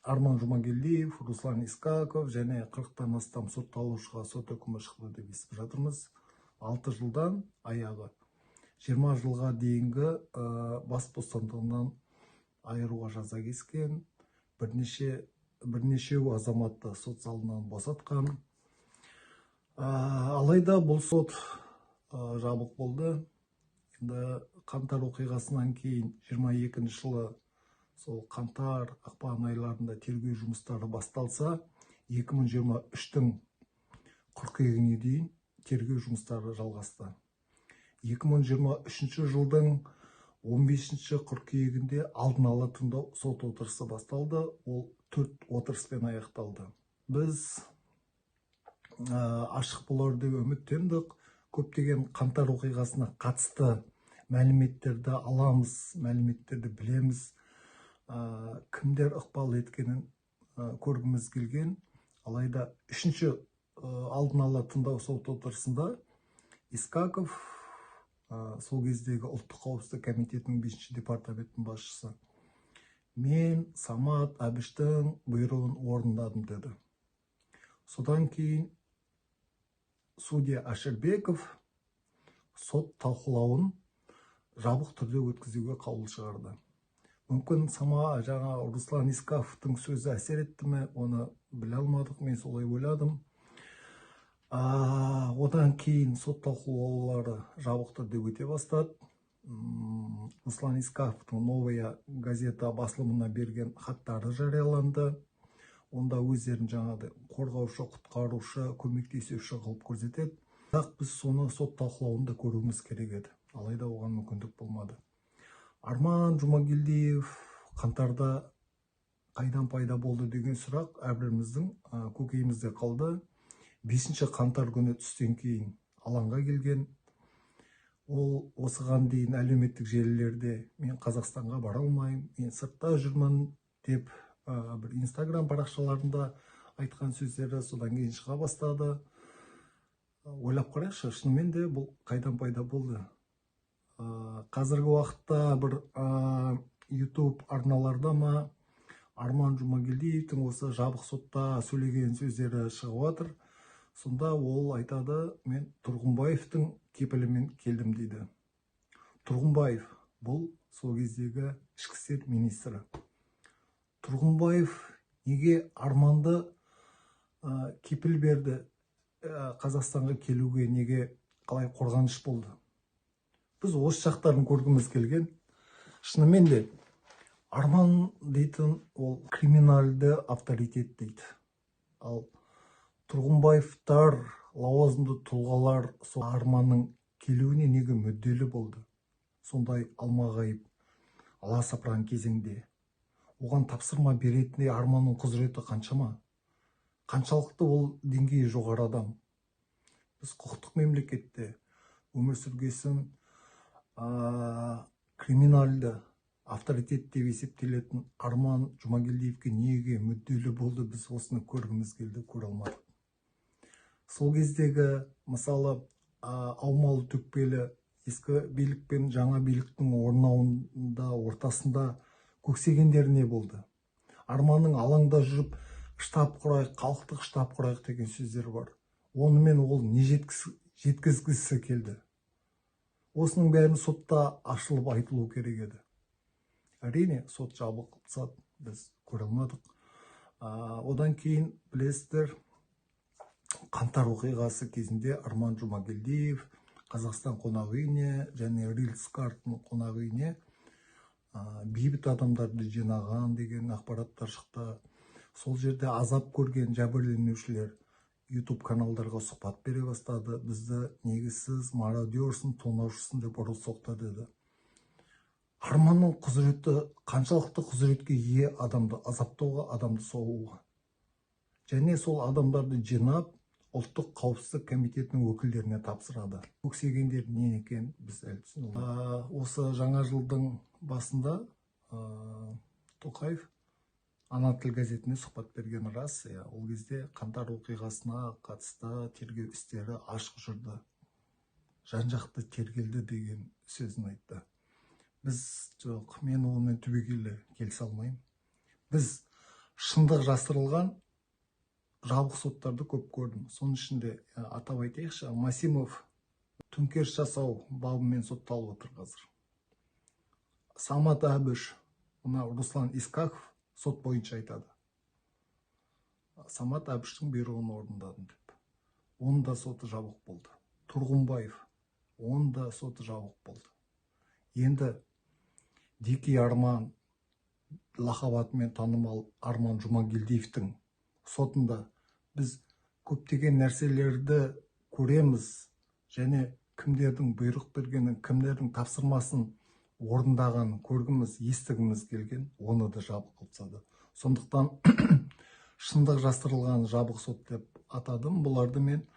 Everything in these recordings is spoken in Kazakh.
Арман Жұмагелдиев, Руслан Искаков және 40-тан астам сотталушыға сот үкімі шықты деп естіп жатырмыз. 6 жылдан аяғы 20 жылға дейінгі бас бостандығынан айыруға жаза кескен, бірнешеу азаматты сот залынан босатқан. Алайда бұл сот жабық болды. Енді қаңтар оқиғасынан кейін 22 жылы сол қаңтар, ақпан айларында тергеу жұмыстары басталса, 2023-тің қыркүйегіне дейін тергеу жұмыстары жалғасты. 2023 жылдың 15 қыркүйегінде алдын ала тыңдау сот отырысы басталды. Ол 4 отырыспен аяқталды. Біз ашық болар деп үміттендік. Көптеген қаңтар оқиғасына қатысты мәліметтерді аламыз, мәліметтерді білеміз. Кімдер ықпал еткенін көргіміз келген. Алайда 3-ші алдын ала тыңдау сот отырысында Искаков, сол кездегі ұлттық қауіпсіздік комитетінің 5-ші департаментінің басшысы, мен Самат Әбіштің бұйрығын орындадым деді. Содан кейін судья Аширбеков сот талқылауын жабық түрде өткізуге қаулы шығарды. Мүмкін жаңа Руслан Искаковтың сөзі әсер етті ме, оны біле алмадық, мен солай ойладым. Одан кейін сот талқылаулары жабық түрде өте бастады. Руслан Искаковтың «Новая газета» басылымына берген хаттары жарияланды. Онда өздерін жаңағы қорғаушы, құтқарушы, көмектесуші қылып көрсетеді. Бірақ біз соны сот талқылауында көруіміз керек еді. Алайда оған мүмкіндік болмады. Арман Жұмагелдиев қаңтарда қайдан пайда болды деген сұрақ әрбіріміздің көкейімізде қалды. 5-ші қаңтар күні түстен кейін алаңға келген. Ол осыған дейін әлеуметтік желілерде мен Қазақстанға бара алмаймын, мен сыртта жүрмін деп бір Инстаграм парақшаларында айтқан сөздері содан кейін шыға бастады. Ойлап қарайықшы, шынымен де бұл қайдан пайда болды? Қазіргі уақытта бір YouTube арналарда ма Арман Жұмагелдиевтің осы жабық сотта сөйлеген сөздері шығып жатыр. Сонда ол айтады, мен Тұрғынбаевтың кепілімен келдім дейді. Тұрғынбаев бұл сол кездегі ішкі істер министрі. Тұрғынбаев неге Арманды кепіл берді? Қазақстанға келуге неге қалай қорғаныш болды? Біз осы жақтарын көргіміз келген. Шынымен де Арман дейтін ол криминалды авторитет дейді. Ал Тұрғынбаевтар, лауазымды тұлғалар сол Арманның келуіне неге мүдделі болды? Сондай алмағайып, аласапыран кезеңде оған тапсырма беретіндей Арманның құзыреті қаншама? Қаншалықты ол деңгейі жоғары адам? Біз құқықтық мемлекетте өмір сүргесін криминалды авторитет деп есептелетін Арман Жұмагелдиевке неге мүдделі болды? Біз осыны көргіміз келді, көре алмадық. Сол кездегі мысалы аумалы төкпелі ескі билік пен жаңа биліктің орнауында ортасында көксегендер не болды? Арманның алаңда жүріп штаб құрайық, халықтық штаб құрайық деген сөздер бар. Онымен ол не жеткізгісі келді? Осының бәрін сотта ашылып айтылу керек еді. Әрине, сот жабық сот, біз көре алмадық. Одан кейін білесіздер, қаңтар оқиғасы кезінде Арман Жұмагелдиев Қазақстан қонақ үйіне және Рильс-Картон қонақ үйіне бейбіт адамдарды жинаған деген ақпараттар шықты. Сол жерде азап көрген жәбірленушілер YouTube каналдарға сұхбат бере бастады. Бізді негізсіз мародерсың, тонаушысың деп ұрып соқты деді. Арманның құзыреті қаншалықты құзыретке ие адамды азаптауға, адамды соғуға. Және сол адамдарды жинап, ұлттық қауіпсіздік комитетінің өкілдеріне тапсырады. Көксегендер не екен біз әлі түсінеміз. Осы жаңа жылдың басында Тоқаев Ана тіл газетіне сұхбат берген рас. Ол кезде қаңтар оқиғасына қатысты тергеу істері ашық жүрді. жан-жақты тергелді деген сөзін айтты. Біз жоқ, мен онымен түбегейлі келісе алмаймын. Біз шындық жасырылған жабық соттарды көп көрдім. Соның ішінде атап айтайықшы, Масимов төңкеріс жасау бабымен сотталып отыр қазір. Самат Әбіш, мына Руслан Искаков сот бойынша айтады. Самат Әбіштің бұйрығын орындадым деп. Оның да соты жабық болды. Тұрғынбаев, оның да соты жабық болды. Енді Дикий Арман лақабатымен танымал Арман Жұмагелдиевтің сотында біз көптеген нәрселерді көреміз, және кімдердің бұйрық бергенін, кімдердің тапсырмасын орындағанын көргіміз, естігіміз келген, оны да жабық қылып тастады. Сондықтан шындық жасырылған жабық сот деп атадым. Бұларды мен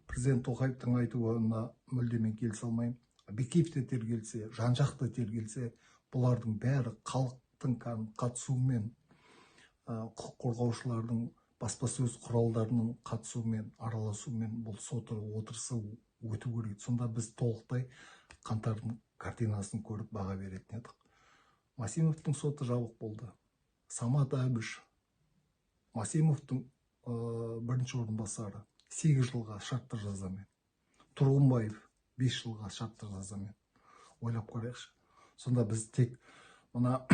президент Тоқаевтың айтуына мүлдемен келісе алмаймын. Бекеев те тергелсе, жан-жақты тергелсе, бұлардың бәрі халықтың қатысуымен, құқық қорғаушылардың баспасөз құралдарының қатысуымен, араласуымен бұл сот отырысы өту керек. Сонда біз толықтай қаңтардың картинасын көріп баға беретін едік. Масимовтың соты жабық болды. Самат Әбіш, Масимовтың бірінші орынбасары 8 жылға шартты жазамен. Тұрғынбаев 5 жылға шартты жазамен. Ойлап қарайықшы. Сонда біз тек мына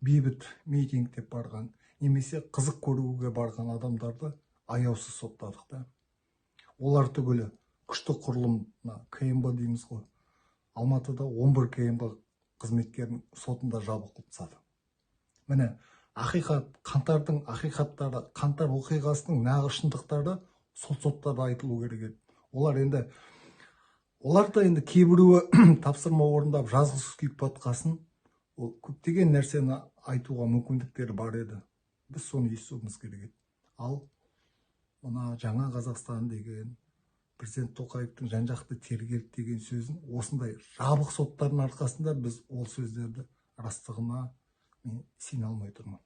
бейбіт митинг деп барған, немесе қызық көруге барған адамдарды аяусыз соттадық та. Олар түгілі күшті құрылым, КМБ дейміз ғой. Алматыда 11 КМБ қызметкерінің сотында жабық қылып тастады. Міне, ақиқат, қаңтардың ақиқаттары, қаңтар оқиғасының нағыз шындықтары сол соттарда айтылу керек еді. Олар да енді кейбіреуі тапсырма орындап жазғысыз күйіп батқасын, ол көптеген нәрсені айтуға мүмкіндіктері бар еді. Біз соны естуіміз керек еді. Ал мына жаңа Қазақстан деген, президент Тоқаевтың жан-жақты тергелді деген сөзін осындай жабық соттардың арқасында біз ол сөздерді растығына мен сене алмай тұрмын.